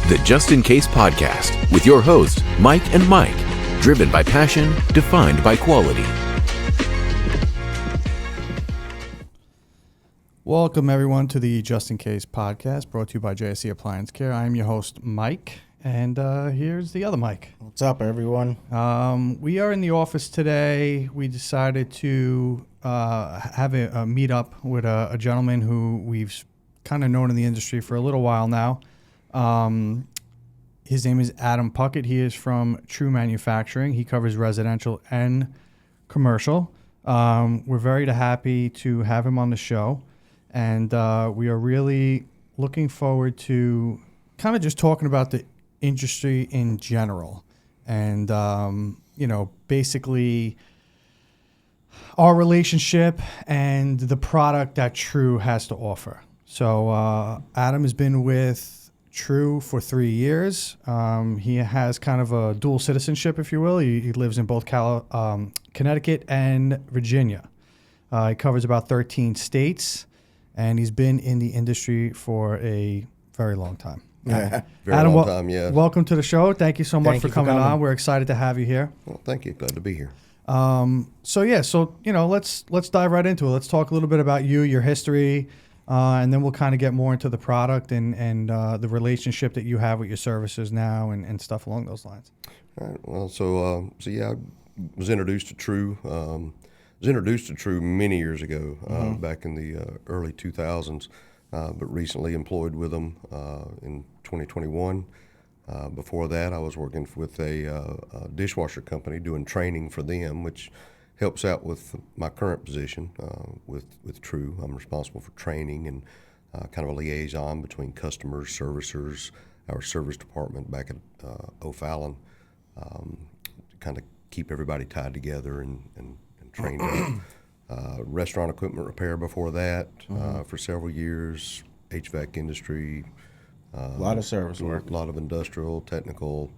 The Just In Case Podcast with your hosts, Mike and Mike. Driven by passion, defined by quality. Welcome, everyone, to the Just In Case Podcast, brought to you by JSC Appliance Care. I'm your host, Mike, and here's the other Mike. What's up, everyone? We are in the office today. We decided to have a meet-up with a gentleman who we've kind of known in the industry for a little while now. His name is Adam Puckett. He is from True Manufacturing. He covers residential and commercial. We're very happy to have him on the show, and we are really looking forward to kind of just talking about the industry in general, and basically our relationship and the product that True has to offer. So Adam has been with True for 3 years. He has kind of a dual citizenship, if you will. He lives in both Connecticut and Virginia. He covers about 13 states, and he's been in the industry for a very long time. Very Adam, long time, yeah. Welcome to the show. Thank you so much for coming on. We're excited to have you here. Well, thank you. Glad to be here. Let's dive right into it. Let's talk a little bit about you, your history, and then we'll kind of get more into the product and the relationship that you have with your services now and stuff along those lines. All right. Well, I was introduced to True. Was introduced to True many years ago, back in the early 2000s, but recently employed with them in 2021. Before that, I was working with a dishwasher company doing training for them, which helps out with my current position with True. I'm responsible for training and kind of a liaison between customers, servicers, our service department back at O'Fallon, to kind of keep everybody tied together and trained up. Restaurant equipment repair before that for several years, HVAC industry. A lot of service work. A lot of industrial, technical,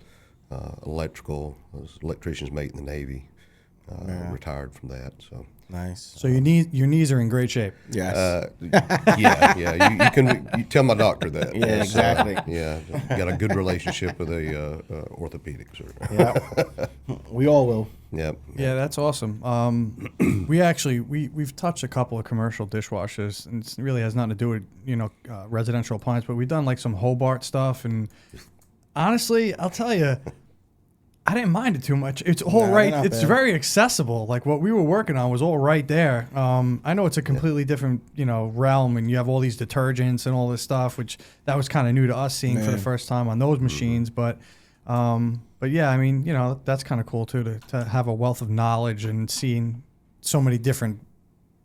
electrical. I was electrician's mate in the Navy. Retired from that. So nice. So your knees are in great shape. Yes. You can tell my doctor that. Yeah, exactly. Got a good relationship with a orthopedic surgeon. Yeah, we all will. Yep. Yeah, that's awesome. We've touched a couple of commercial dishwashers, and it really has nothing to do with residential appliance, but we've done like some Hobart stuff, and honestly, I'll tell you, I didn't mind it too much. It's all right. It's very accessible. Like what we were working on was all right there. I know it's a completely different, realm, and you have all these detergents and all this stuff, which that was kind of new to us seeing for the first time on those machines. But yeah, I mean, that's kind of cool too to have a wealth of knowledge and seeing so many different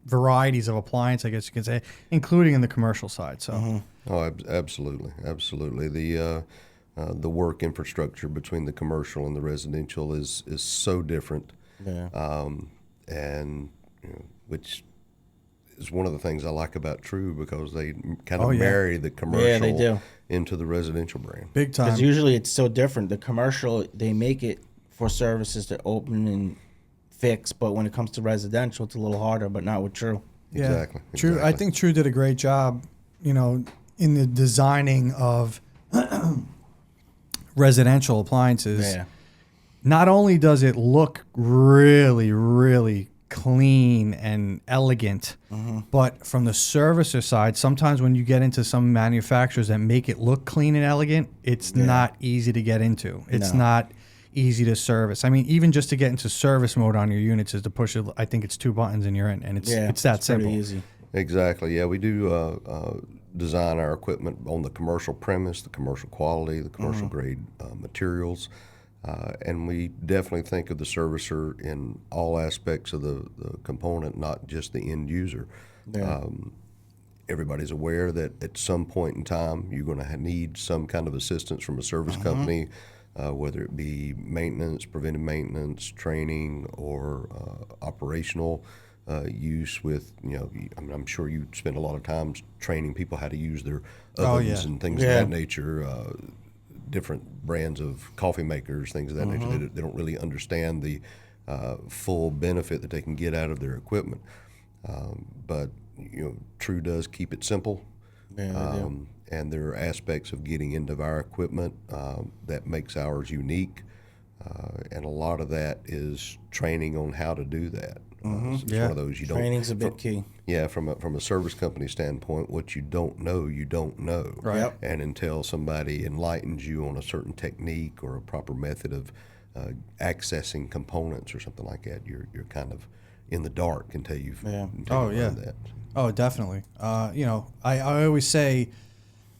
varieties of appliance, I guess you can say, including in the commercial side. So. Oh, absolutely. The work infrastructure between the commercial and the residential is so different, and which is one of the things I like about True, because they kind of marry the commercial into the residential brand. Big time. Because usually it's so different. The commercial, they make it for services to open and fix, but when it comes to residential, it's a little harder, but not with True. Yeah. Exactly. True. I think True did a great job, in the designing of residential appliances. Yeah. Not only does it look really, really clean and elegant, but from the servicer side, sometimes when you get into some manufacturers that make it look clean and elegant, it's not easy to get into. It's not easy to service. I mean, even just to get into service mode on your units is to push it. I think it's 2 buttons and you're in, and it's that simple. Pretty easy. Exactly. Yeah, we do design our equipment on the commercial premise, the commercial quality, the commercial grade materials, and we definitely think of the servicer in all aspects of the component, not just the end user. Yeah. Everybody's aware that at some point in time you're going to need some kind of assistance from a service company, whether it be maintenance, preventive maintenance, training, or operational use with, I'm sure you spend a lot of time training people how to use their ovens and things of that nature, different brands of coffee makers, things of that nature. They don't really understand the full benefit that they can get out of their equipment. But True does keep it simple. and there are aspects of getting into our equipment that makes ours unique. And a lot of that is training on how to do that. It's Yeah. one of those you don't. Training's a bit key. Yeah, from a service company standpoint, what you don't know, you don't know. Right. Yep. And until somebody enlightens you on a certain technique or a proper method of accessing components or something like that, you're kind of in the dark until you've learned that. Oh, definitely. You know, I always say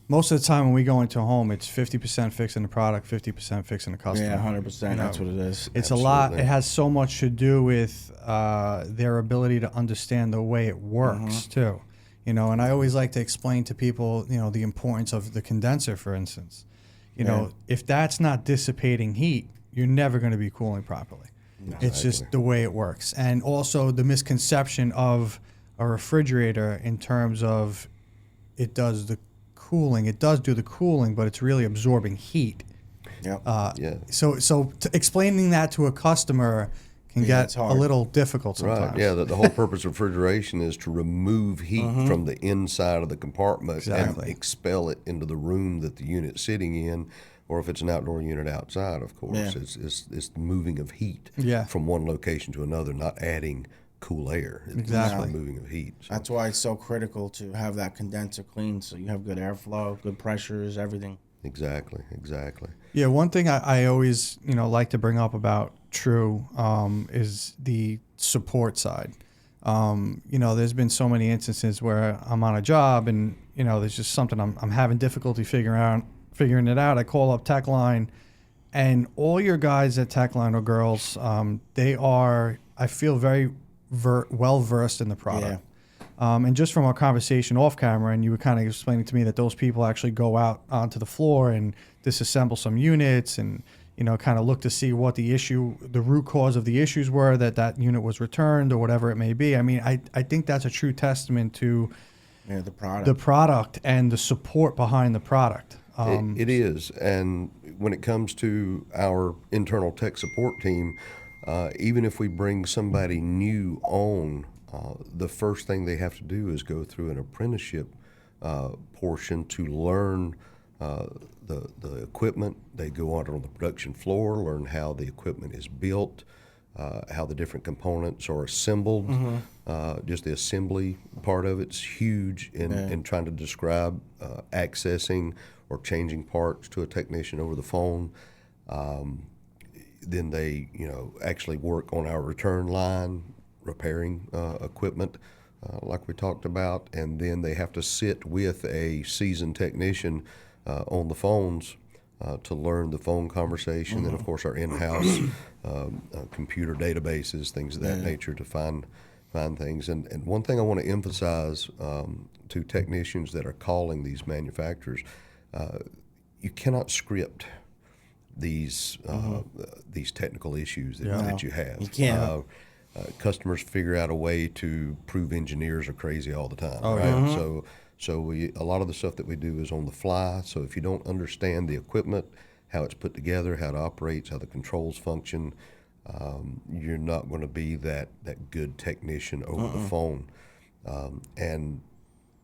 most of the time when we go into a home, it's 50% fixing the product, 50% fixing the customer. Yeah, 100%. That's what it is. It's a lot. Absolutely. It has so much to do with their ability to understand the way it works too. You know, and I always like to explain to people, you know, the importance of the condenser, for instance. You know, if that's not dissipating heat, you're never going to be cooling properly. It's just the way it works. And also the misconception of a refrigerator in terms of it does the cooling. It does do the cooling, but it's really absorbing heat. Yep. So explaining that to a customer can get it's a hard. little difficult sometimes. Right. Yeah. The whole purpose of refrigeration is to remove heat from the inside of the compartment Exactly. and expel it into the room that the unit's sitting in, or if it's an outdoor unit outside, of course, Yeah. it's the moving of heat Yeah. from one location to another, not adding cool air. It's Exactly. the moving of heat. So, That's why it's so critical to have that condenser clean so you have good airflow, good pressures, everything. exactly. Yeah, one thing I always, you know, like to bring up about True is the support side. You know, there's been so many instances where I'm on a job and, you know, there's just something I'm having difficulty figuring it out. I call up Techline, and all your guys at Techline or girls, they are, I feel, very well versed in the product. And just from our conversation off camera, and you were kind of explaining to me that those people actually go out onto the floor and disassemble some units and, you know, kind of look to see what the root cause of the issues were, that unit was returned or whatever it may be. I mean, I think that's a true testament to The product. the product and the support behind the product. It is, and when it comes to our internal tech support team, even if we bring somebody new on, the first thing they have to do is go through an apprenticeship portion to learn the equipment. They go out on the production floor, learn how the equipment is built, how the different components are assembled. Just the assembly part of it's huge in trying to describe accessing or changing parts to a technician over the phone. Then they, you know, actually work on our return line, repairing equipment, like we talked about, and then they have to sit with a seasoned technician on the phones to learn the phone conversation. Then, of course, our in-house computer databases, things of that nature, to find things. And one thing I want to emphasize to technicians that are calling these manufacturers, you cannot script these technical issues that you have. You can't. Customers figure out a way to prove engineers are crazy all the time, right? So a lot of the stuff that we do is on the fly. So if you don't understand the equipment, how it's put together, how it operates, how the controls function, you're not going to be that good technician over the phone. And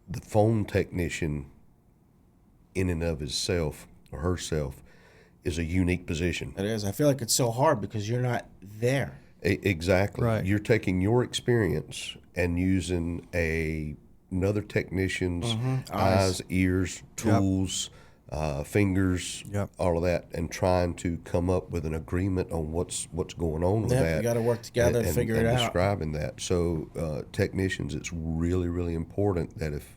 the phone technician, in and of himself or herself, is a unique position. It is. I feel like it's so hard because you're not there. Exactly. Right. You're taking your experience and using another technician's eyes, ears, tools, fingers, all of that, and trying to come up with an agreement on what's going on with that. You got to work together to figure it out. Describing that. So technicians, it's really, really important that if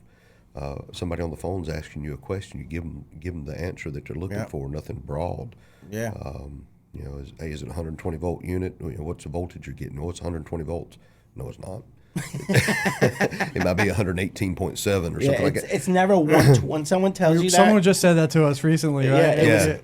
somebody on the phone is asking you a question, you give them the answer that they're looking for, nothing broad. Yeah. You know, is it a 120 volt unit? You know, what's the voltage you're getting? Oh, it's 120 volts. No, it's not. It might be 118.7 or something like that. It's never when someone tells you that. Someone just said that to us recently, right?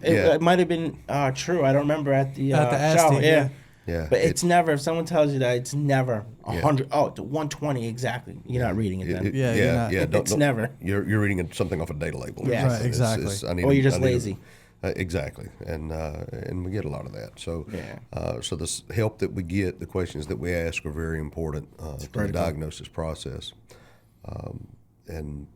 It might have been true. I don't remember at the show. ASTI, Yeah. Yeah, But it's never, if someone tells you that, it's never 100. Oh, it's 120 exactly. You're not reading it then. you're not. It's never. You're reading something off a data label. Yeah. Right, exactly. Or you're just lazy. Exactly, and we get a lot of that. So, so the help that we get, the questions that we ask are very important to the diagnosis process. And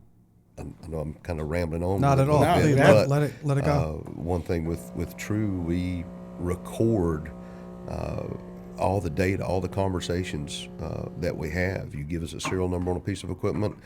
I know I'm kind of rambling on. Not with at it a all. little Please, bit, yeah. but, let it go. one thing with True, we record all the data, all the conversations that we have. You give us a serial number on a piece of equipment,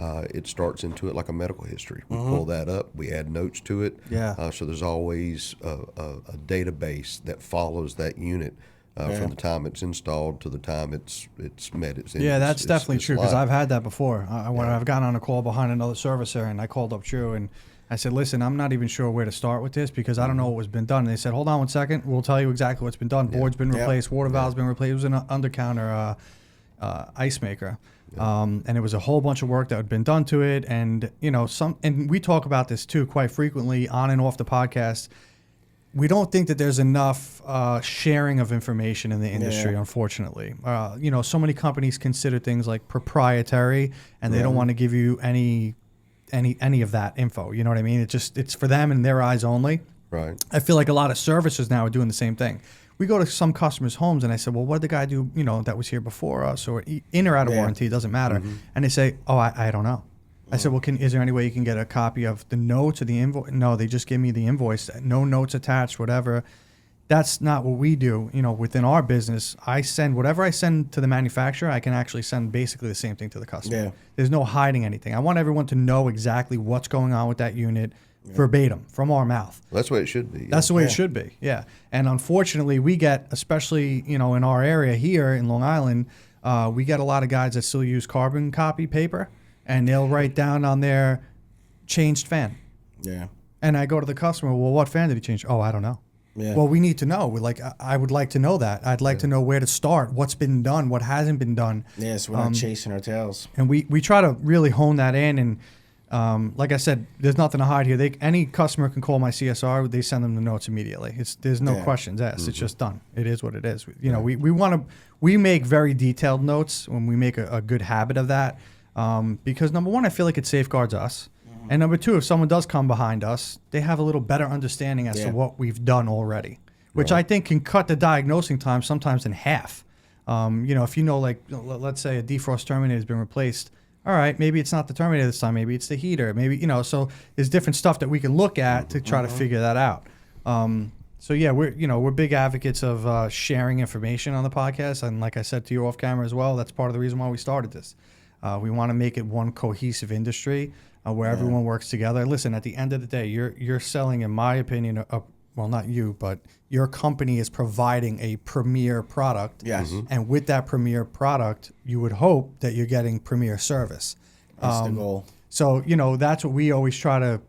it starts into it like a medical history. We pull that up, we add notes to it. Yeah. So there's always a database that follows that unit from the time it's installed to the time it's met its end. Yeah, that's definitely true because life. I've had that before. When I've gotten on a call behind another servicer and I called up True and I said, listen, I'm not even sure where to start with this because I don't know what's been done. And they said, hold on 1 second. We'll tell you exactly what's been done. Board's been replaced. Water valve's been replaced. It was an under-counter ice maker. And it was a whole bunch of work that had been done to it. And, and we talk about this too quite frequently on and off the podcast. We don't think that there's enough sharing of information in the industry, unfortunately. So many companies consider things like proprietary and they don't want to give you any of that info. You know what I mean? It's for them and their eyes only. Right. I feel like a lot of services now are doing the same thing. We go to some customers' homes and I said, well, what did the guy do, that was here before us or in or out of warranty, it doesn't matter. And they say, oh, I don't know. I said, well, is there any way you can get a copy of the notes or the invoice? No, they just give me the invoice, no notes attached, whatever. That's not what we do. Within our business, I send whatever I send to the manufacturer, I can actually send basically the same thing to the customer. Yeah. There's no hiding anything. I want everyone to know exactly what's going on with that unit verbatim from our mouth. Well, that's the way it should be. That's the way it should be. Yeah. And unfortunately, we get, especially, in our area here in Long Island, we get a lot of guys that still use carbon copy paper and they'll write down on there changed fan. Yeah. And I go to the customer, well, what fan did he change? Oh, I don't know. Yeah. Well, we need to know. I would like to know that. I'd like to know where to start, what's been done, what hasn't been done. Yeah, so we're not chasing our tails. And we try to really hone that in. And like I said, there's nothing to hide here. Any customer can call my CSR. They send them the notes immediately. There's no questions asked. It's just done. It is what it is. We make very detailed notes when we make a good habit of that. Because number one, I feel like it safeguards us. And number two, if someone does come behind us, they have a little better understanding as to what we've done already, which I think can cut the diagnosing time sometimes in half. If let's say a defrost terminator has been replaced, all right, maybe it's not the terminator this time, maybe it's the heater, maybe, so there's different stuff that we can look at to try to figure that out. So yeah, we're big advocates of sharing information on the podcast. And like I said to you off camera as well, that's part of the reason why we started this. We want to make it one cohesive industry where everyone works together. Listen, at the end of the day, you're selling, in my opinion, well, not you, but your company is providing a premier product. Yes. And with that premier product, you would hope that you're getting premier service. That's the goal. So, that's what we always try to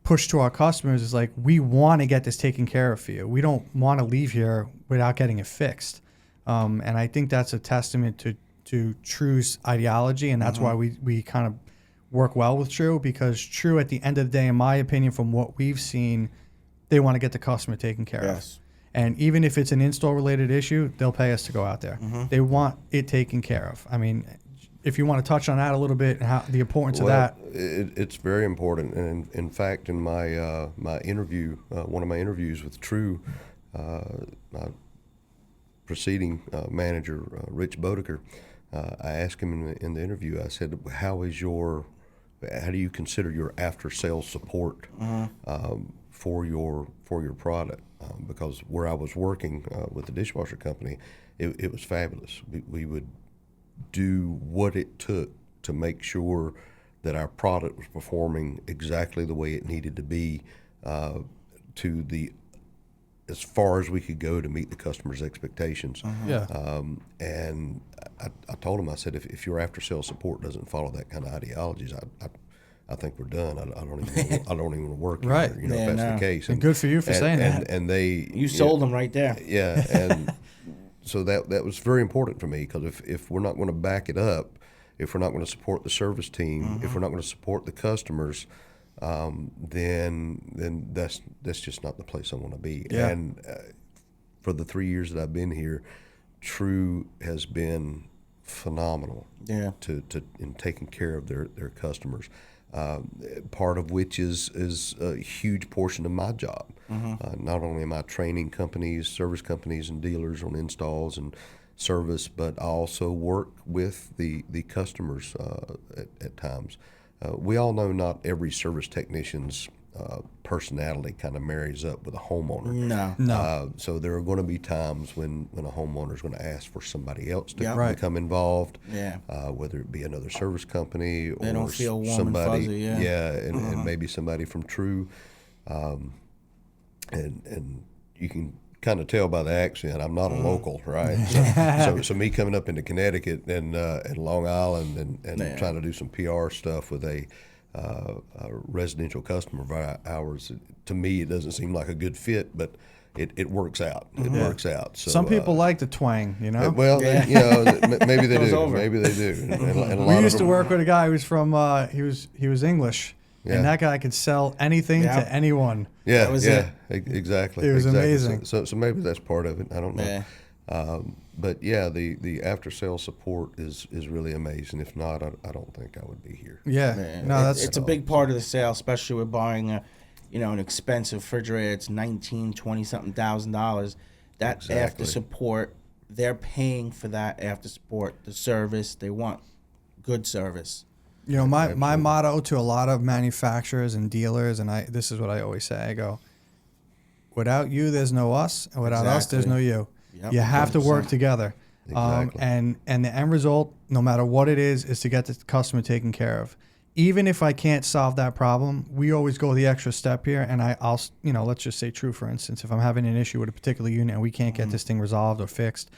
push to our customers is like, we want to get this taken care of for you. We don't want to leave here without getting it fixed. And I think that's a testament to True's ideology, and that's why we kind of work well with True, because True, at the end of the day, in my opinion, from what we've seen, they want to get the customer taken care of. And even if it's an install-related issue, they'll pay us to go out there. They want it taken care of. I mean, if you want to touch on that a little bit, and how the importance of that. It's very important. And in fact, in my my interview, one of my interviews with True, my preceding manager, Rich Bodeker, I asked him in the interview, I said, how do you consider your after-sales support for your product? Because where I was working with the dishwasher company, it was fabulous. We would do what it took to make sure that our product was performing exactly the way it needed to be, as far as we could go to meet the customer's expectations. And I told him, I said, if your after-sales support doesn't follow that kind of ideologies, I think we're done. I don't even want to work here, Right. if that's the case. And good for you for saying that. And You sold them right there. Yeah, and so that was very important for me, because if we're not going to back it up, if we're not going to support the service team, if we're not going to support the customers, then that's just not the place I want to be. Yeah. And for the 3 years that I've been here, True has been phenomenal. Yeah. In taking care of their customers. Part of which is a huge portion of my job. Not only am I training companies, service companies, and dealers on installs and service, but I also work with the customers at times. we all know not every service technician's personality kind of marries up with a homeowner. No. So there are going to be times when a homeowner is going to ask for somebody else to Yep. Right. become involved. Yeah. Whether it be another service company or They don't feel warm and somebody, fuzzy, yeah. and maybe somebody from True, and you can kind of tell by the accent I'm not a local, right? So me coming up into Connecticut and Long Island and trying to do some PR stuff with a residential customer of ours, to me it doesn't seem like a good fit, but it works out. It works out. So, Some people like the twang, you know. well, you know, maybe they Goes do. over. Maybe they do. And a We lot used of to them- work with a guy who was from he was English, Yeah. and that guy could sell anything Yeah. to anyone. Yeah, That was exactly. It was exactly. amazing. So maybe that's part of it. I don't know. Yeah. But yeah, the after sale support is really amazing. If not, I don't think I would be here. Yeah, Yeah. no, that's it's a big part of the sale, especially with buying an expensive refrigerator. It's $19,000, $20-something thousand. That Exactly. after support, they're paying for that after support, the service. They want good service. you know my motto to a lot of manufacturers and dealers, and this is what I always say. I go, without you, there's no us, and without us, there's no you. Yep, You have to work 100%. together. Exactly. And the end result, no matter what it is to get the customer taken care of. Even if I can't solve that problem, we always go the extra step here. And I'll let's just say True, for instance, if I'm having an issue with a particular unit and we can't get this thing resolved or fixed,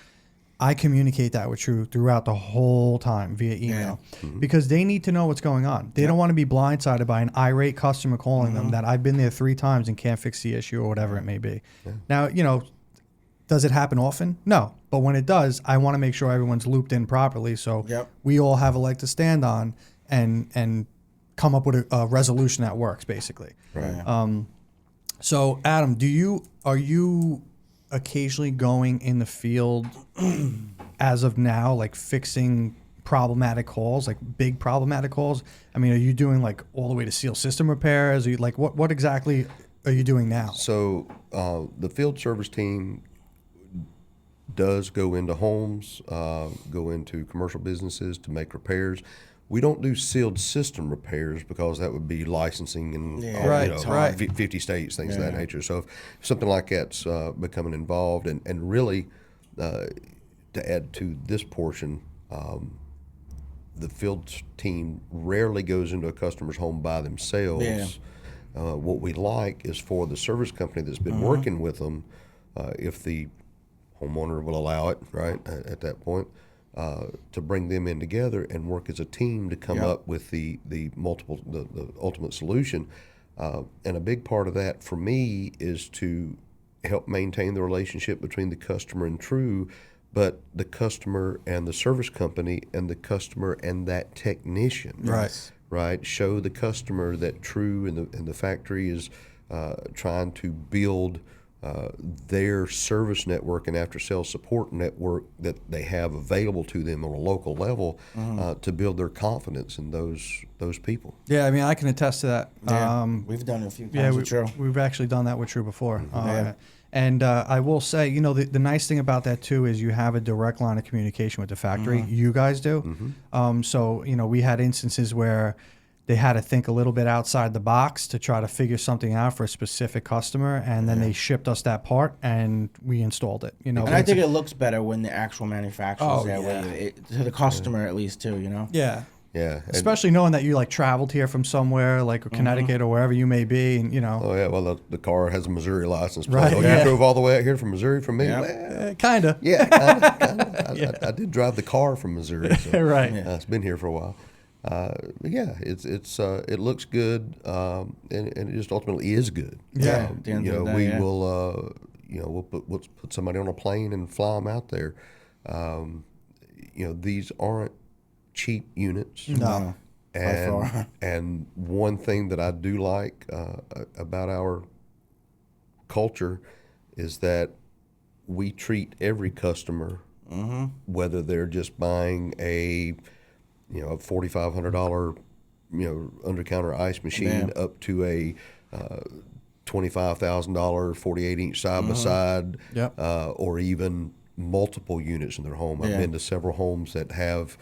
I communicate that with True throughout the whole time via email because they need to know what's going on. They don't want to be blindsided by an irate customer calling them that I've been there 3 times and can't fix the issue or whatever it may be. Now, does it happen often? No. But when it does, I want to make sure everyone's looped in properly so we all have a leg to stand on and come up with a resolution that works, basically. Right. So, Adam, are you occasionally going in the field as of now, like fixing problematic calls, like big problematic calls? I mean, are you doing like all the way to seal system repairs? Are you like what exactly are you doing now? So the field service team does go into homes, go into commercial businesses to make repairs. We don't do sealed system repairs because that would be licensing and Right, right. 50 states, things of that nature. So if something like that's becoming involved, and really to add to this portion, the field team rarely goes into a customer's home by themselves. Yeah. What we like is for the service company that's been working with them, if the homeowner will allow it, right, at that point, to bring them in together and work as a team to come up with the ultimate solution. And a big part of that for me is to help maintain the relationship between the customer and True, but the customer and the service company and the customer and that technician. Right. Show the customer that True and the factory is trying to build their service network and after-sales support network that they have available to them on a local level to build their confidence in those people. Yeah, I mean, I can attest to that. Yeah. We've done it a few times Yeah, with True. we've actually done that with True before. And I will say, the nice thing about that too is you have a direct line of communication with the factory. You guys do. So, we had instances where they had to think a little bit outside the box to try to figure something out for a specific customer, and then they shipped us that part and we installed it. And I think it looks better when the actual manufacturer's there with you. To the customer at least too, Yeah. Yeah. Especially knowing that you like traveled here from somewhere like Connecticut or wherever you may be, and Oh yeah, well the car has a Missouri license plate. Right, Oh, yeah. you drove all the way out here from Missouri from me? Yeah. Well, kind of. yeah, kinda. I did drive the car from Missouri. So, Right. it's been here for a while. But yeah, it looks good, and it just ultimately is good. Yeah. At the end of the day, we yeah. will we'll put somebody on a plane and fly them out there. These aren't cheap units. No. By far. And one thing that I do like about our culture is that we treat every customer, whether they're just buying a $4,500 under counter ice machine up to a $25,000 48-inch side by side, Yep. or even multiple units in their home. I've Yeah. been to several homes that have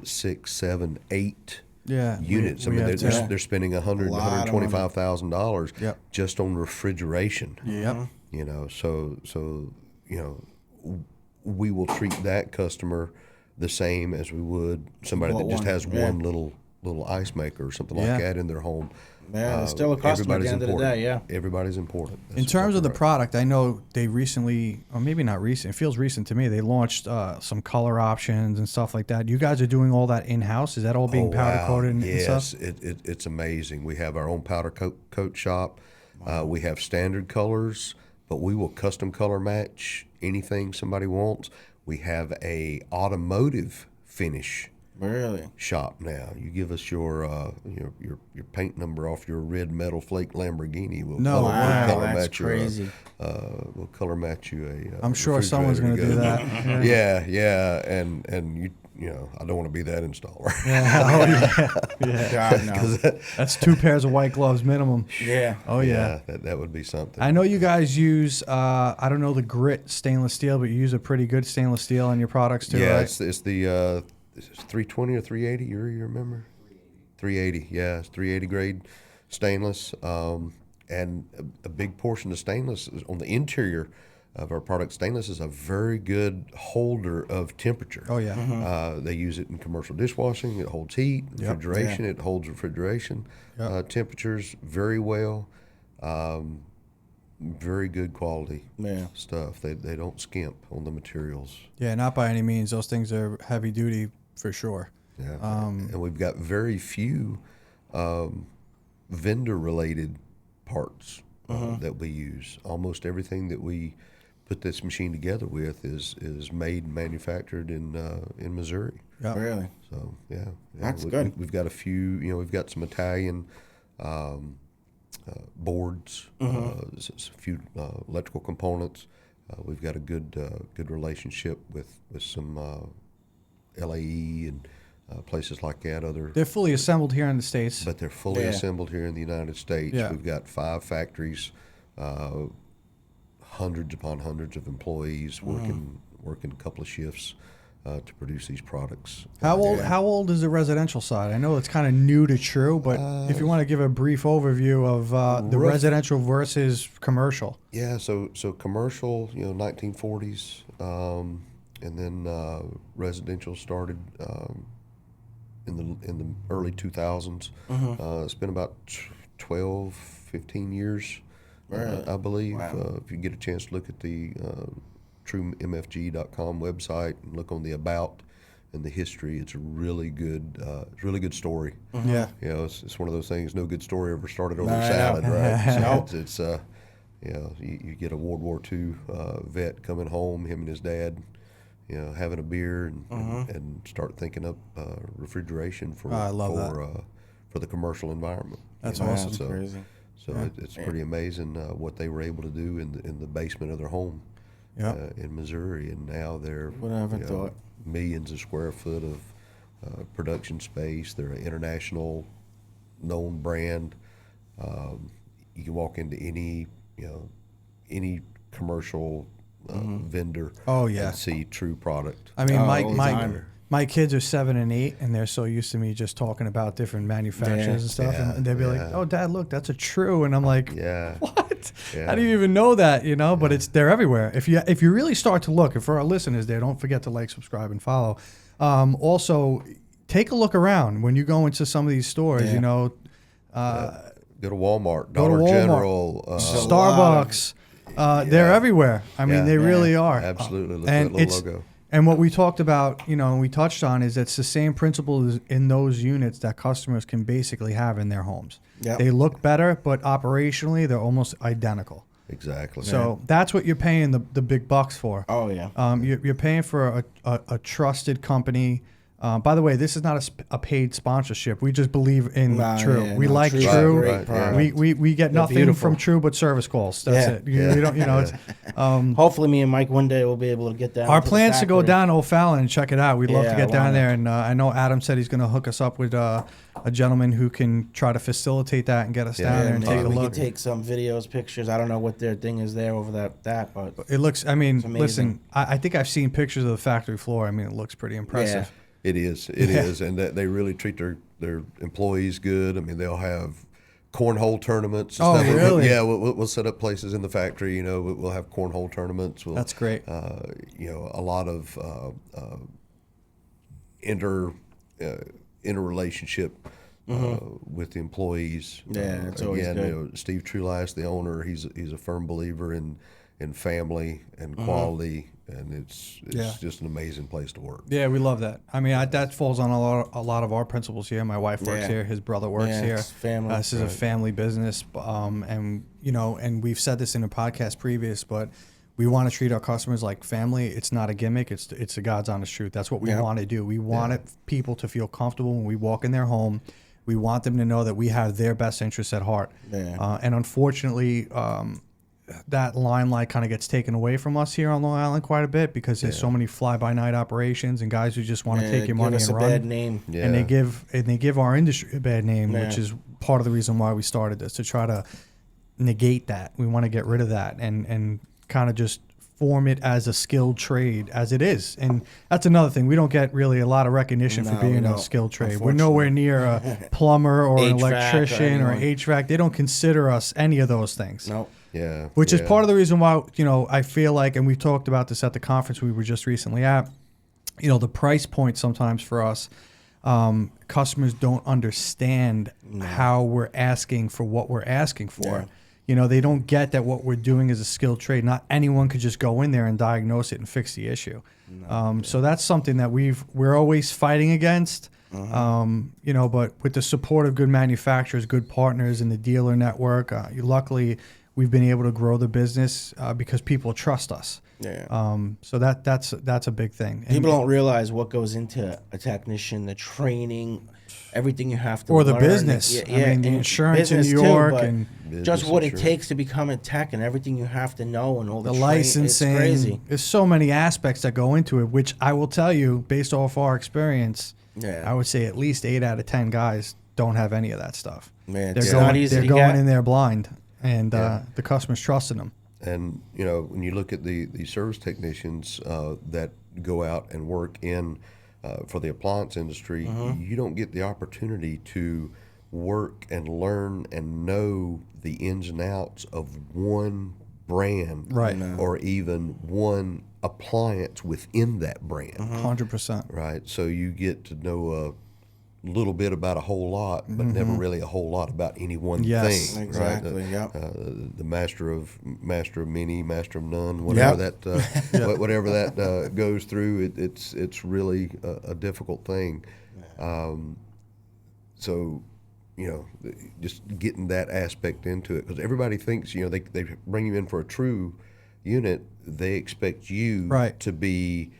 6, 7, 8 we units. I mean, have to- they're spending $100,000, lot of money. $125,000 Yep. just on refrigeration. Yep. You know, so you know, we will treat that customer the same as we would somebody Bought that just one, has yeah. one little ice maker or something Yeah. like that in their home. Yeah, they're still a customer at the end of the day, yeah. Everybody's important. In That's terms of the exactly right. product, I know they recently, or maybe not recent, it feels recent to me, they launched some color options and stuff like that. You guys are doing all that in-house? Is that all being powder coated and yes, stuff? it's amazing. We have our own powder coat shop. We have standard colors, but we will custom color match anything somebody wants. We have a automotive finish Really? shop now. You give us your paint number off your red metal flake Lamborghini. We'll No color, way. we'll color That's match you a- crazy. we'll color match you a. I'm sure someone's going to do refrigerator that. Yeah, and you know, I don't want to be that installer. God, no. That's 2 pairs of white gloves minimum. Yeah. Oh, yeah. that would be something. I know you guys use, I don't know the grit stainless steel, but you use a pretty good stainless steel on your products too, Yeah, right? it's the it's 320 or 380. You remember? 380. Yeah, it's 380 grade stainless. And a big portion of stainless is on the interior of our product. Stainless is a very good holder of temperature. Oh, yeah. They use it in commercial dishwashing. It holds heat, refrigeration. It holds refrigeration temperatures very well. Very good quality Yeah. stuff. They don't skimp on the materials. Yeah, not by any means. Those things are heavy duty for sure. Yeah, and we've got very few vendor-related parts that we use. Almost everything that we put this machine together with is made and manufactured in Missouri. Yeah. Really? So yeah, That's good. We've got a few. You know, we've got some Italian boards, a few electrical components. We've got a good relationship with some LAE and places like that. They're fully assembled here in the States. But they're fully Yeah. assembled here in the United States. Yeah. We've got 5 factories, hundreds upon hundreds of employees working a couple of shifts to produce these products. How old is the residential side? I know it's kind of new to True, but if you want to give a brief overview of the residential versus commercial. Yeah, so commercial, 1940s, and then residential started in the early 2000s. It's been about 12, 15 years, I believe. Wow. If you get a chance to look at the truemfg.com website and look on the about and the history, it's a really good story. Yeah. It's one of those things. No good story ever started over No, I salad, know. right? So it's you get a World War II vet coming home, him and his dad, having a beer and start thinking up refrigeration for I love that. For the commercial environment. That's Yeah, awesome. that's crazy. So it's pretty amazing what they were able to do in the basement of their home in Missouri, and now they're Would I ever thought? millions of square foot of production space. They're an international known brand. You can walk into any commercial vendor Oh, yeah. and see True product. I mean, Oh, my all the my time. my kids are 7 and 8, and they're so used to me just talking about different manufacturers Yeah. and stuff, Yeah, and they'd be like, "Oh, Dad, look, that's a True," and I'm like, Yeah. "What? Yeah. How do you even know that?" But they're everywhere. If you really start to look, and for our listeners there, don't forget to like, subscribe, and follow. Also, take a look around when you go into some of these stores. Yeah. Go to Walmart, Go to Dollar Walmart. General, Starbucks. They're everywhere. I mean, Yeah. they really are. Absolutely. Look And at that little logo. And what we talked about, and we touched on, is it's the same principles in those units that customers can basically have in their homes. Yep. They look better, but operationally, they're almost identical. Exactly. So that's what you're paying the big bucks for. Oh, yeah. You're paying for a trusted company. By the way, this is not a paid sponsorship. We just believe in Nah, True. yeah, We no, like True's a True. great product. We get They're nothing beautiful. from True but service calls. That's Yeah. it. We don't, it's Hopefully, me and Mike one day will be able to get down. our to the plans to go factory. down to O'Fallon and check it out. We'd love to Yeah, get why down not? there, and I know Adam said he's going to hook us up with a gentleman who can try to facilitate that and get us down there and maybe take a we look. could take some videos, pictures. I don't know what their thing is there over that, but It looks. I mean, amazing. listen. I think I've seen pictures of the factory floor. I mean, it looks pretty impressive. It is. It is, and that they really treat their employees good. I mean, they'll have cornhole tournaments. And Oh, stuff. really? Yeah, we'll set up places in the factory. You know, we'll have cornhole tournaments. That's great. You know, a lot of interrelationship with the employees. Yeah, it's always again, good. You know, Steve Trulias, the owner, he's a firm believer in family and quality, and it's Yeah. just an amazing place to work. Yeah, we love that. I mean, that falls on a lot of our principles here. My wife works Yeah. here. His brother works Yeah, here. it's family, This is a family business, and you know, and we've said this in a podcast previous, but we want to treat our customers like family. It's not a gimmick. It's the God's honest truth. That's what we Yep. want to do. We want people to feel comfortable when we walk in their home. We want them to know that we have their best interests at heart. Yeah. And unfortunately, that limelight kind of gets taken away from us here on Long Island quite a bit because there's so many fly-by-night operations and guys who just want to Yeah, take your give money us and a run. bad name. Yeah. And they give our industry a bad name, Yeah. which is part of the reason why we started this, to try to negate that. We want to get rid of that and kind of just form it as a skilled trade as it is. And that's another thing. We don't get really a lot of recognition for No, being we a don't, skilled trade. We're nowhere near a plumber or an HVAC or electrician or anyone. HVAC. They don't consider us any of those things. No. Yeah, Which is yeah. part of the reason why, you know, I feel like, and we talked about this at the conference we were just recently at, you know, the price point sometimes for us, customers don't understand how we're asking for what we're asking for. Yeah. You know, they don't get that what we're doing is a skilled trade. Not anyone could just go in there and diagnose it and fix the issue. So that's something that we're always fighting against. You know, but with the support of good manufacturers, good partners in the dealer network, luckily we've been able to grow the business because people trust us. Yeah. So that's a big thing. And- People don't realize what goes into a technician, the training, everything you have to Or the learn. business. I mean, the and insurance in business New too, York but and just Business what it insurance. takes to become a tech and everything you have to know and all the the licensing. It's crazy. There's so many aspects that go into it, which I will tell you, based off our experience, Yeah. I would say at least 8 out of 10 guys don't have any of that stuff. Man, They're it's going, not easy they're to going get. in there blind, and the customer's trusting them. And you know, when you look at the service technicians that go out and work in for the appliance industry, you don't get the opportunity to work and learn and know the ins and outs of one brand, Right. or even one appliance within that brand, 100%. right? So you get to know a little bit about a whole lot, but never really a whole lot about any one Yes. thing. Exactly, Right? yep. The master of many, master of none, whatever that whatever that goes through. It's really a difficult thing. So, you know, just getting that aspect into it, because everybody thinks, you know, they bring you in for a true unit, they expect you Right. to be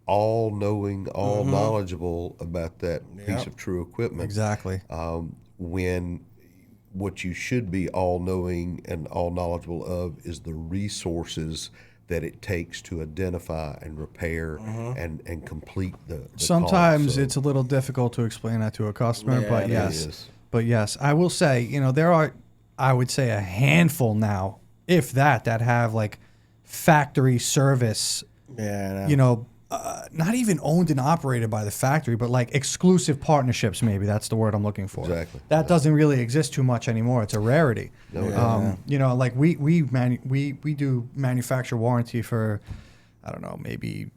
all knowing, all knowledgeable about that piece Yep. of true equipment. Exactly. When what you should be all knowing and all knowledgeable of is the resources that it takes to identify and repair and complete the Sometimes call. So, it's a little difficult to explain that to a customer, Yeah, but it yes. is. But yes, I will say, you know, there are, I would say, a handful now, if that have like factory service, Yeah. you know, not even owned and operated by the factory, but like exclusive partnerships, maybe that's the word I'm looking for. Exactly. That doesn't really exist too much anymore. It's a rarity. No, it doesn't. You know, like we do manufacturer warranty for, I don't know, maybe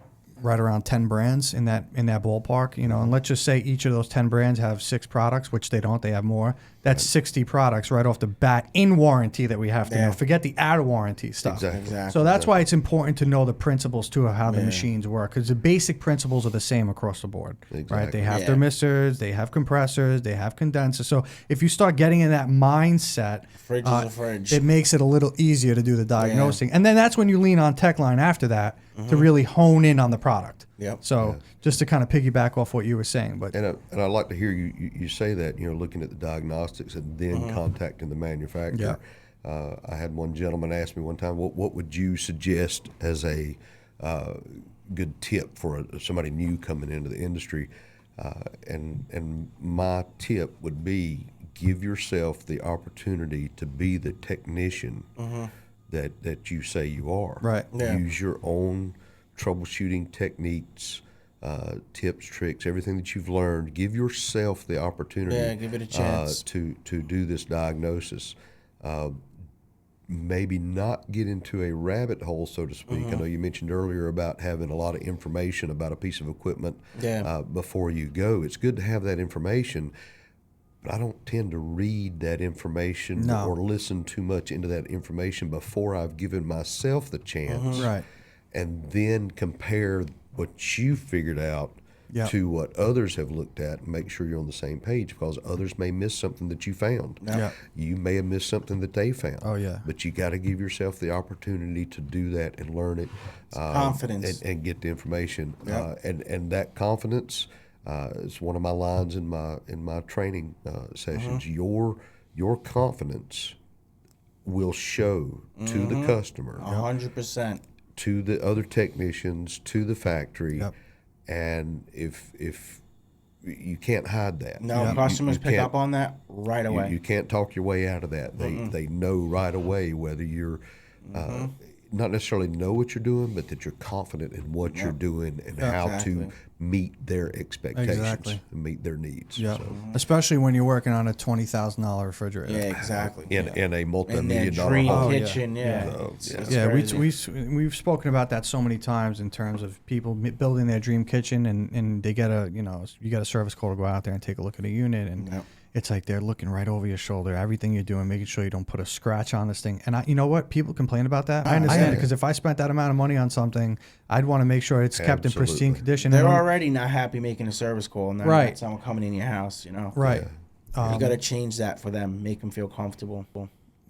right around 10 brands in that ballpark, you know, and let's just say each of those 10 brands have 6 products, which they don't, they have more. That's 60 products right off the bat in warranty that we have to know. Forget the out of warranty stuff. Exactly. So that's why it's important to know the principles too of how the machines work, because the basic principles are the same across the board, right? Exactly. They have Yeah. thermistors, they have compressors, they have condensers. So if you start getting in that mindset, Fridge is a fridge. it makes it a little easier to do the diagnosing. And then that's when you lean on TechLine after that to really hone in on the product. Yep. So just to kind of piggyback off what you were saying, but And I'd like to hear you say that, you know, looking at the diagnostics and then contacting the manufacturer. I had one gentleman ask me one time, what would you suggest as a good tip for somebody new coming into the industry? And my tip would be, give yourself the opportunity to be the technician that you say you are. Right. Yeah. Use your own troubleshooting techniques. tips, tricks, everything that you've learned. Give yourself the opportunity. Yeah, give it a chance. To do this diagnosis. Maybe not get into a rabbit hole, so to speak. I know you mentioned earlier about having a lot of information about a piece of equipment before you go. It's good to have that information, but I don't tend to read that information or listen too much into that information before I've given myself the chance. Right. And then compare what you figured out to what others have looked at and make sure you're on the same page, because others may miss something that you found. You may have missed something that they found. Oh, yeah. But you got to give yourself the opportunity to do that and learn it. Confidence. And get the information. And that confidence is one of my lines in my training sessions. Your confidence will show to the customer, 100%. to the other technicians, to the factory. And if you can't hide that. No, customers pick up on that right away. You can't talk your way out of that. They know right away whether you're not necessarily know what you're doing, but that you're confident in what you're doing and how to meet their expectations and meet their needs. Yeah, especially when you're working on a $20,000 refrigerator. Yeah, exactly. In a multi-million dollar dream home. kitchen, We've spoken about that so many times in terms of people building their dream kitchen, and they get you got a service call to go out there and take a look at a unit, and it's like they're looking right over your shoulder, everything you're doing, making sure you don't put a scratch on this thing. And you know what? People complain about that. I understand it, because if I spent that amount of money on something, I'd want to make sure it's kept in pristine condition. They're already not happy making a service call, and then got someone coming in your house, Right. You got to change that for them, make them feel comfortable.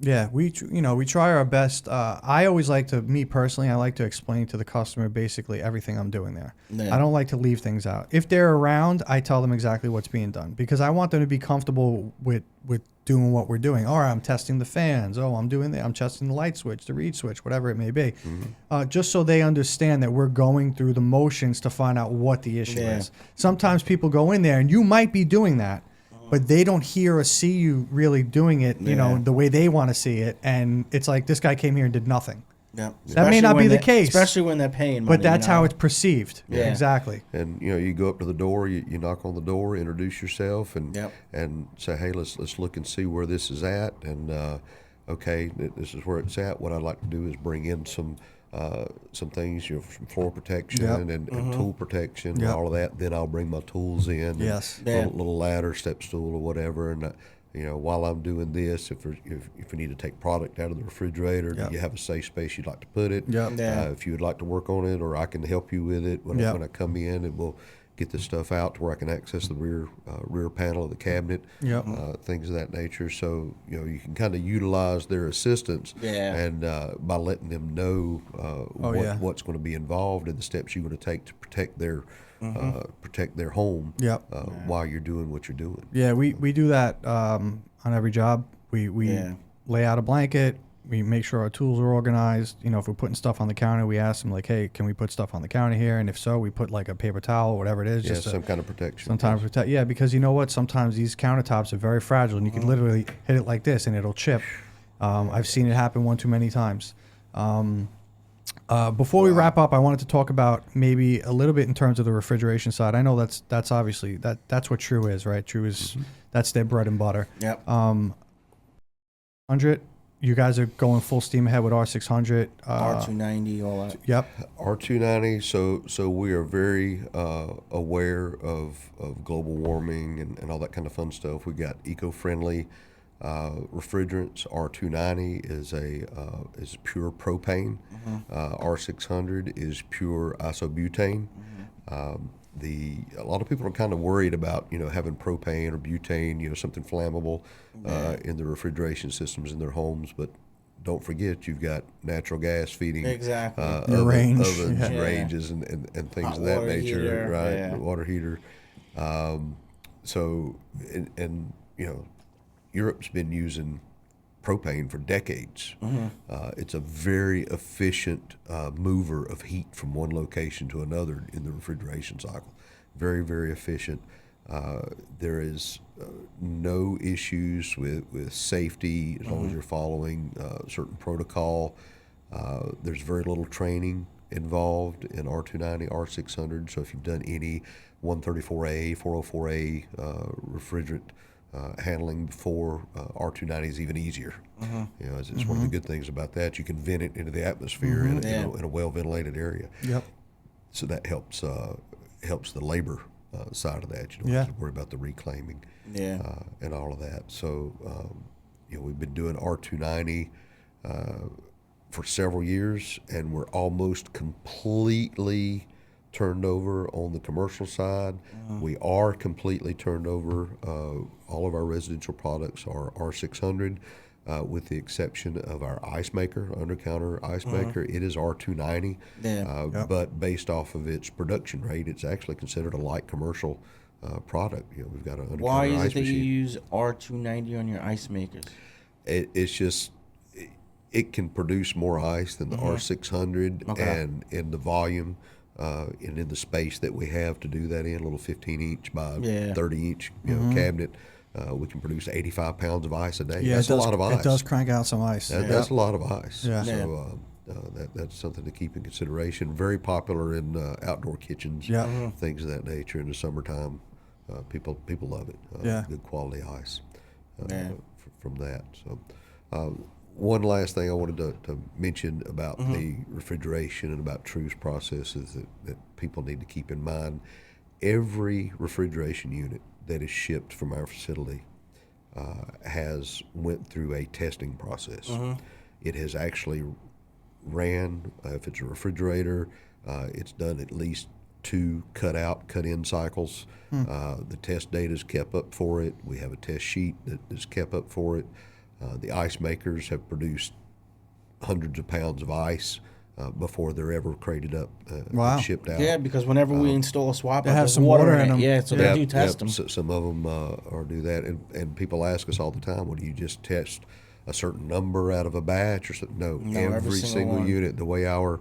Yeah, we try our best. I always like to, me personally, I like to explain to the customer basically everything I'm doing there. I don't like to leave things out. If they're around, I tell them exactly what's being done, because I want them to be comfortable with doing what we're doing. All right, I'm testing the fans. Oh, I'm doing that. I'm testing the light switch, the reed switch, whatever it may be. Just so they understand that we're going through the motions to find out what the issue is. Sometimes people go in there, and you might be doing that, but they don't hear or see you really doing it, the way they want to see it. And it's like, this guy came here and did nothing. Yeah. That may not be the case. Especially when they're paying money. But that's how it's perceived. Yeah. Exactly. And you go up to the door, you knock on the door, introduce yourself, and say, hey, let's look and see where this is at. And okay, this is where it's at. What I'd like to do is bring in some things, some floor protection and tool protection and all of that. Then I'll bring my tools in. Yes. Little ladder, step stool, or whatever. And while I'm doing this, if we need to take product out of the refrigerator, do you have a safe space you'd like to put it? If you would like to work on it, or I can help you with it when I come in, and we'll get this stuff out to where I can access the rear panel of the cabinet, things of that nature. So you can kind of utilize their assistance, and by letting them know what's going to be involved and the steps you're going to take to protect their home while you're doing what you're doing. Yeah, we do that on every job. We lay out a blanket. We make sure our tools are organized. If we're putting stuff on the counter, we ask them, like, hey, can we put stuff on the counter here? And if so, we put like a paper towel or whatever it is. Just some kind of protection. Sometimes protect. Yeah, because you know what? Sometimes these countertops are very fragile, and you can literally hit it like this, and it'll chip. I've seen it happen one too many times. Before we wrap up, I wanted to talk about maybe a little bit in terms of the refrigeration side. I know that's obviously that's what True is, right? True is that's their bread and butter. Yep. 100. You guys are going full steam ahead with R600. R290, all that. Yep. R290. So we are very aware of global warming and all that kind of fun stuff. We got eco-friendly refrigerants. R290 is pure propane. R600 is pure isobutane. A lot of people are kind of worried about having propane or butane, something flammable in the refrigeration systems in their homes, but don't forget you've got natural gas feeding ranges and things of that nature, heater, right? Water heater. Europe's been using propane for decades. It's a very efficient mover of heat from one location to another in the refrigeration cycle. Very, very efficient. There is no issues with safety as long as you're following certain protocol. There's very little training involved in R290, R600. So if you've done any 134A, 404A refrigerant handling before, R290 is even easier. You know, it's one of the good things about that. You can vent it into the atmosphere in a well-ventilated area. Yep. So that helps the labor side of that. You don't have to worry about the reclaiming and all of that. So you know, we've been doing R290 for several years, and we're almost completely turned over on the commercial side. We are completely turned over. All of our residential products are R600. With the exception of our ice maker, under-counter ice maker. It is R290, but based off of its production rate, it's actually considered a light commercial product. You know, we've got an under-counter Why is ice it that you machine. use R290 on your ice makers? It's just, it can produce more ice than the R600, and in the volume and in the space that we have to do that in, a little 15-inch by 30-inch cabinet. We can produce 85 pounds of ice a day. Yeah, That's a lot of ice. It does crank out some ice. That's a lot of ice. Yeah. So that's something to keep in consideration. Very popular in outdoor kitchens, things of that nature in the summertime. People love it. Good quality ice from that. So one last thing I wanted to mention about the refrigeration and about TRU's process is that people need to keep in mind. Every refrigeration unit that is shipped from our facility has went through a testing process. It has actually ran, if it's a refrigerator, it's done at least 2 cut-in cycles. The test data is kept up for it. We have a test sheet that is kept up for it. The ice makers have produced hundreds of pounds of ice before they're ever crated up and shipped out. Yeah, because whenever we install a swap, they have there's some water water in in it. them. Yeah, so they do test them. So some of them or do that, and people ask us all the time, "Well, do you just test a certain number out of a batch or something?" No, every single one. unit. The way our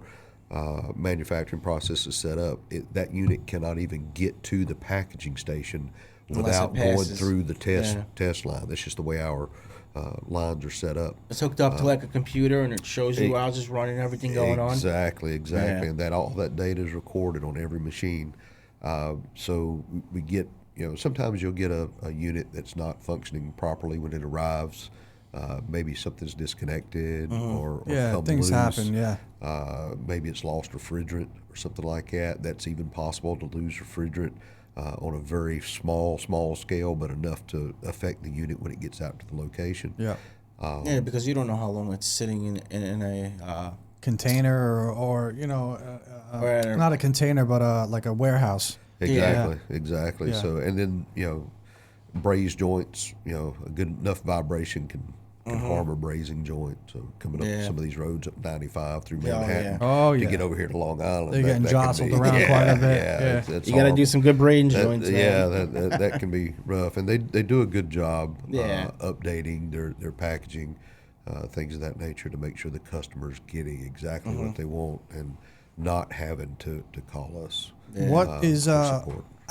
manufacturing process is set up, that unit cannot even get to the packaging station without going through the test line. That's just the way our lines are set up. It's hooked up to like a computer, and it shows you how it's running, everything going on. Exactly, and that all that data is recorded on every machine. So we get, sometimes you'll get a unit that's not functioning properly when it arrives. Maybe something's disconnected or come things loose. happen. Maybe it's lost refrigerant or something like that. That's even possible, to lose refrigerant on a very small scale, but enough to affect the unit when it gets out to the location. Yeah, because you don't know how long it's sitting in a container or not a container, but like a warehouse. Exactly. Yeah. So, and then brazed joints, a good enough vibration can harm a brazing joint. So coming up some of these roads up 95 through Manhattan to get over here to Long Island, they're getting jostled around quite a bit. It's you got to do some good braiding joints. That can be rough, and they do a good job updating their packaging, things of that nature, to make sure the customer's getting exactly what they want and not having to call us. What is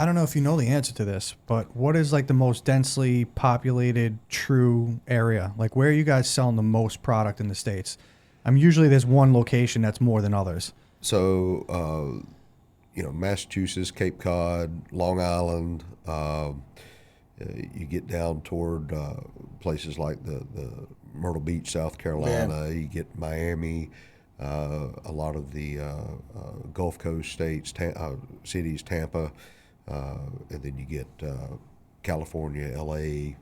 I don't know if you know the answer to this, but what is like the most densely populated TRU area? Like, where are you guys selling the most product in the States? Usually there's one location that's more than others. So, Massachusetts, Cape Cod, Long Island, you get down toward places like the Myrtle Beach, South Carolina, you get Miami, a lot of the Gulf Coast states, cities, Tampa, and then you get California, LA,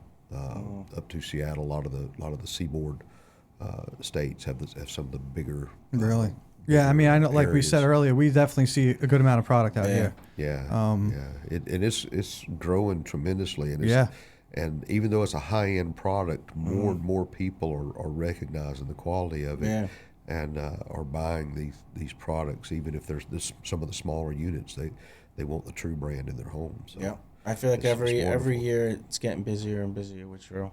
up to Seattle. A lot of the seaboard states have some of the bigger. Really? Yeah, I know, like we said earlier, we definitely see a good amount of product out here. It's growing tremendously, and and even though it's a high-end product, more and more people are recognizing the quality of it. And are buying these products, even if there's some of the smaller units, they want the TRU brand in their homes. So I feel like every year it's getting busier and busier with TRU.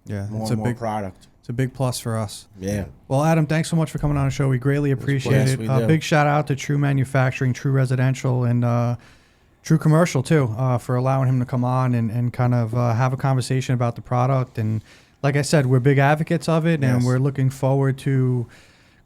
More and more product. It's a big plus for us. Yeah. Well, Adam, thanks so much for coming on the show. We greatly appreciate it. Big shout out to TRU Manufacturing, TRU Residential, and TRU Commercial too, for allowing him to come on and kind of have a conversation about the product. And like I said, we're big advocates of it, and we're looking forward to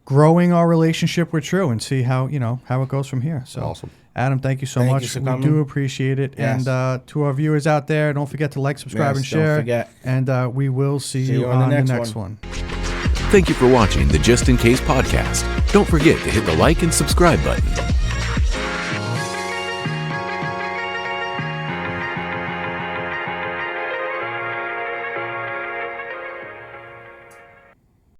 growing our relationship with True and see how it goes from here. So Awesome. Adam, thank you so Thank you much. for We coming. do appreciate it. Yes. And to our viewers out there, don't forget to like, subscribe, Yes, and don't share. forget. And we will see you on the next one. Thank you for watching the Just In Case podcast. Don't forget to hit the like and subscribe button.